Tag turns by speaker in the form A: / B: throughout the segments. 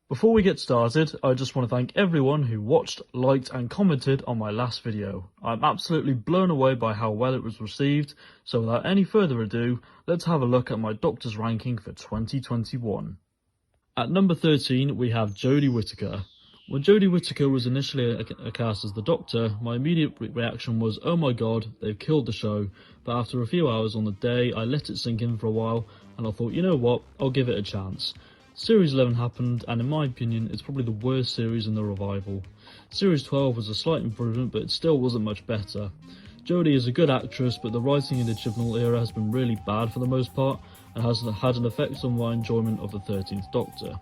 A: Before we get started, I just want to thank everyone who watched, liked and commented on my last video. I'm absolutely blown away by how well it was received, so without any further ado, let's have a look at my Doctor's ranking for 2021. At number 13 we have Jodie Whittaker. When Jodie Whittaker was initially cast as the Doctor, my immediate reaction was, oh my god, they've killed the show, but after a few hours on the day I let it sink in for a while and I thought, you know what, I'll give it a chance. Series 11 happened, and in my opinion, it's probably the worst series in the revival. Series 12 was a slight improvement, but it still wasn't much better. Jodie is a good actress, but the writing in the Chibnall era has been really bad for the most part, and has had an effect on my enjoyment of the 13th Doctor.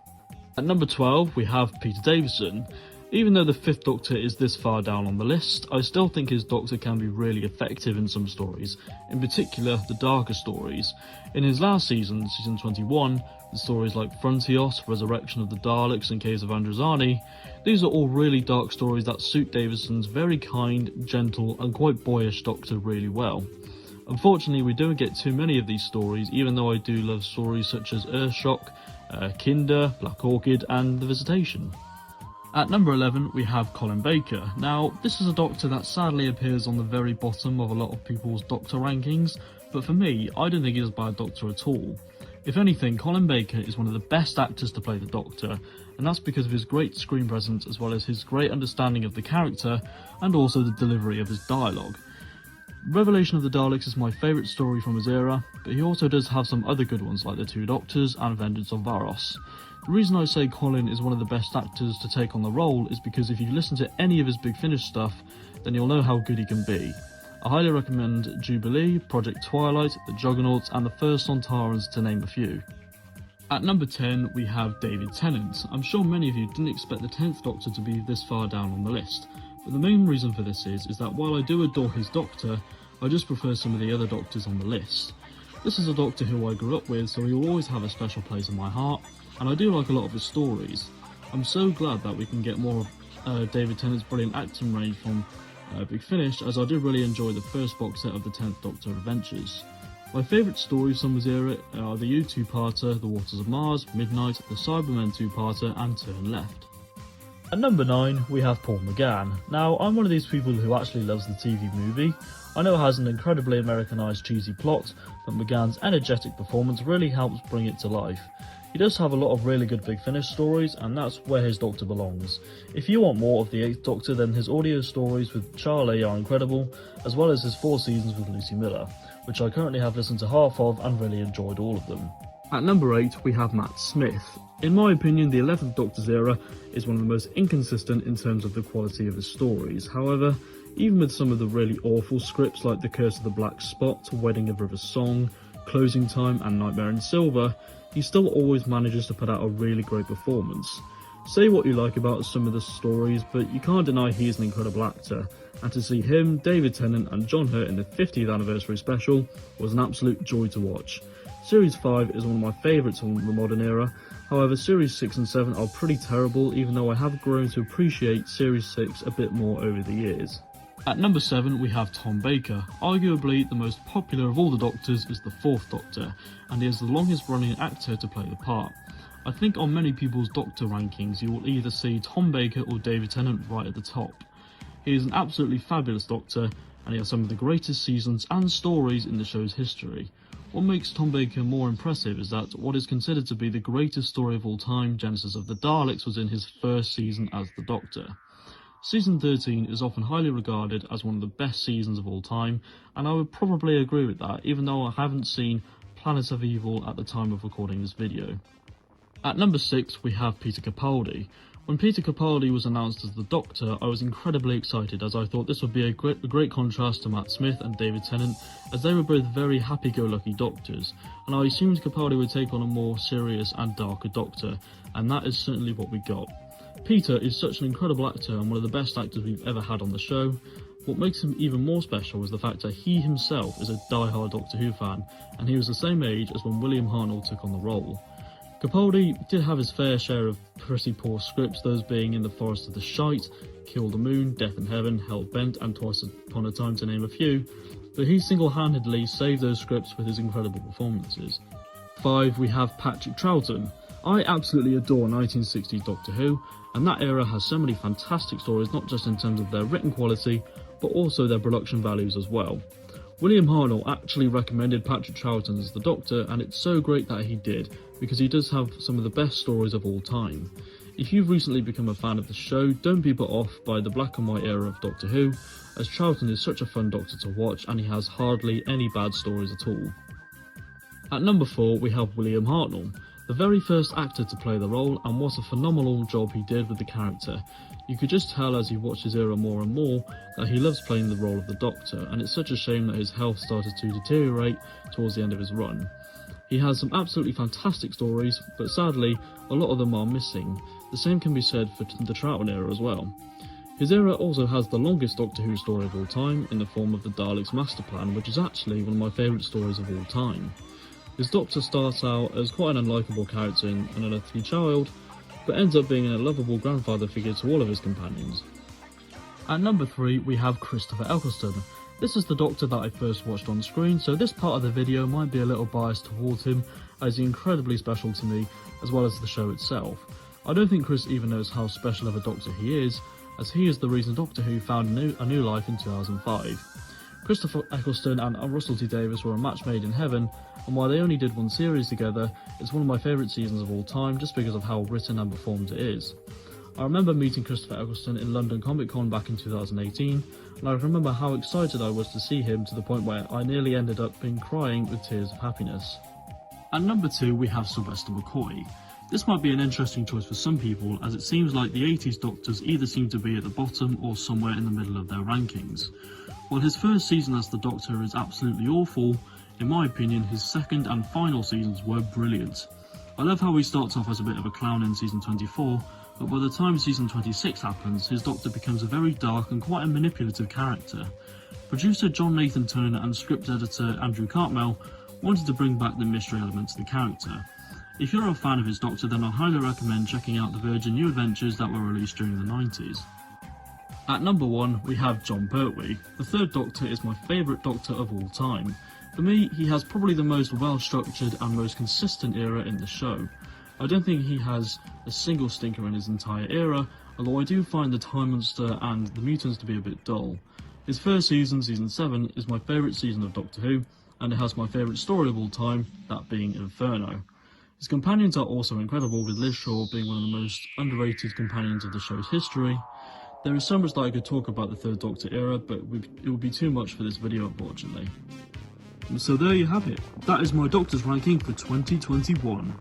A: At number 12, we have Peter Davison. Even though the 5th Doctor is this far down on the list, I still think his Doctor can be really effective in some stories, in particular the darker stories. In his last season, season 21, the stories like Frontios, Resurrection of the Daleks and Case of Androzani, these are all really dark stories that suit Davison's very kind, gentle and quite boyish Doctor really well. Unfortunately, we don't get too many of these stories, even though I do love stories such as Earthshock, Kinder, Black Orchid and The Visitation. At number 11 we have Colin Baker. Now, this is a Doctor that sadly appears on the very bottom of a lot of people's Doctor rankings, but for me, I don't think he's a bad Doctor at all. If anything, Colin Baker is one of the best actors to play the Doctor, and that's because of his great screen presence as well as his great understanding of the character and also the delivery of his dialogue. Revelation of the Daleks is my favourite story from his era, but he also does have some other good ones like The Two Doctors and Vengeance of Varos. The reason I say Colin is one of the best actors to take on the role is because if you listen to any of his Big Finish stuff, then you'll know how good he can be. I highly recommend Jubilee, Project Twilight, The Juggernauts and The First Sontarans to name a few. At number 10 we have David Tennant. I'm sure many of you didn't expect the 10th Doctor to be this far down on the list, but the main reason for this is that while I do adore his Doctor, I just prefer some of the other Doctors on the list. This is a Doctor who I grew up with, so he will always have a special place in my heart, and I do like a lot of his stories. I'm so glad that we can get more of David Tennant's brilliant acting range from Big Finish, as I did really enjoy the first box set of the 10th Doctor adventures. My favourite stories from his era are the U2-parter, The Waters of Mars, Midnight, the Cybermen 2-parter and Turn Left. At number 9 we have Paul McGann. Now, I'm one of these people who actually loves the TV movie. I know it has an incredibly Americanised cheesy plot, but McGann's energetic performance really helps bring it to life. He does have a lot of really good Big Finish stories, and that's where his Doctor belongs. If you want more of the 8th Doctor, then his audio stories with Charlie are incredible, as well as his 4 seasons with Lucy Miller, which I currently have listened to half of and really enjoyed all of them. At number 8 we have Matt Smith. In my opinion, the 11th Doctor's era is one of the most inconsistent in terms of the quality of his stories. However, even with some of the really awful scripts like The Curse of the Black Spot, Wedding of River Song, Closing Time and Nightmare in Silver, he still always manages to put out a really great performance. Say what you like about some of the stories, but you can't deny he is an incredible actor, and to see him, David Tennant and John Hurt in the 50th anniversary special was an absolute joy to watch. Series 5 is one of my favourites from the modern era, however Series 6 and 7 are pretty terrible, even though I have grown to appreciate Series 6 a bit more over the years. At number 7 we have Tom Baker. Arguably the most popular of all the Doctors is the 4th Doctor, and he is the longest running actor to play the part. I think on many people's Doctor rankings you will either see Tom Baker or David Tennant right at the top. He is an absolutely fabulous Doctor, and he has some of the greatest seasons and stories in the show's history. What makes Tom Baker more impressive is that what is considered to be the greatest story of all time, Genesis of the Daleks, was in his first season as the Doctor. Season 13 is often highly regarded as one of the best seasons of all time, and I would probably agree with that, even though I haven't seen Planet of Evil at the time of recording this video. At number 6 we have Peter Capaldi. When Peter Capaldi was announced as the Doctor, I was incredibly excited, as I thought this would be a great contrast to Matt Smith and David Tennant, as they were both very happy-go-lucky Doctors, and I assumed Capaldi would take on a more serious and darker Doctor, and that is certainly what we got. Peter is such an incredible actor and one of the best actors we've ever had on the show. What makes him even more special is the fact that he himself is a die-hard Doctor Who fan, and he was the same age as when William Hartnell took on the role. Capaldi did have his fair share of pretty poor scripts, those being In the Forest of the Shite, Kill the Moon, Death in Heaven, Hell Bent and Twice Upon a Time to name a few, but he single-handedly saved those scripts with his incredible performances. 5 we have Patrick Troughton. I absolutely adore 1960s Doctor Who, and that era has so many fantastic stories, not just in terms of their written quality, but also their production values as well. William Hartnell actually recommended Patrick Troughton as the Doctor, and it's so great that he did, because he does have some of the best stories of all time. If you've recently become a fan of the show, don't be put off by the black and white era of Doctor Who, as Troughton is such a fun Doctor to watch and he has hardly any bad stories at all. At number 4 we have William Hartnell, the very first actor to play the role, and what a phenomenal job he did with the character. You could just tell as you watch his era more and more that he loves playing the role of the Doctor, and it's such a shame that his health started to deteriorate towards the end of his run. He has some absolutely fantastic stories, but sadly a lot of them are missing. The same can be said for the Troughton era as well. His era also has the longest Doctor Who story of all time, in the form of the Daleks' Master Plan, which is actually one of my favourite stories of all time. His Doctor starts out as quite an unlikable character and an unearthly child, but ends up being a lovable grandfather figure to all of his companions. At number 3 we have Christopher Eccleston. This is the Doctor that I first watched on screen, so this part of the video might be a little biased towards him, as he's incredibly special to me, as well as the show itself. I don't think Chris even knows how special of a Doctor he is, as he is the reason Doctor Who found a new life in 2005. Christopher Eccleston and Russell T Davies were a match made in heaven, and while they only did one series together, it's one of my favourite seasons of all time just because of how written and performed it is. I remember meeting Christopher Eccleston in London Comic Con back in 2018, and I remember how excited I was to see him, to the point where I nearly ended up crying with tears of happiness. At number 2 we have Sylvester McCoy. This might be an interesting choice for some people, as it seems like the 80s Doctors either seem to be at the bottom or somewhere in the middle of their rankings. While his first season as the Doctor is absolutely awful, in my opinion his second and final seasons were brilliant. I love how he starts off as a bit of a clown in season 24, but by the time season 26 happens, his Doctor becomes a very dark and quite a manipulative character. Producer John Nathan Turner and script editor Andrew Cartmel wanted to bring back the mystery element to the character. If you're a fan of his Doctor, then I highly recommend checking out the Virgin New Adventures that were released during the 90s. At number 1 we have Jon Pertwee. The third Doctor is my favourite Doctor of all time. For me, he has probably the most well structured and most consistent era in the show. I don't think he has a single stinker in his entire era, although I do find the Time Monster and the Mutants to be a bit dull. His first season, season 7, is my favourite season of Doctor Who, and it has my favourite story of all time, that being Inferno. His companions are also incredible, with Liz Shaw being one of the most underrated companions of the show's history. There is so much that I could talk about the Third Doctor era, but it would be too much for this video unfortunately. So there you have it, that is my Doctors ranking for 2021.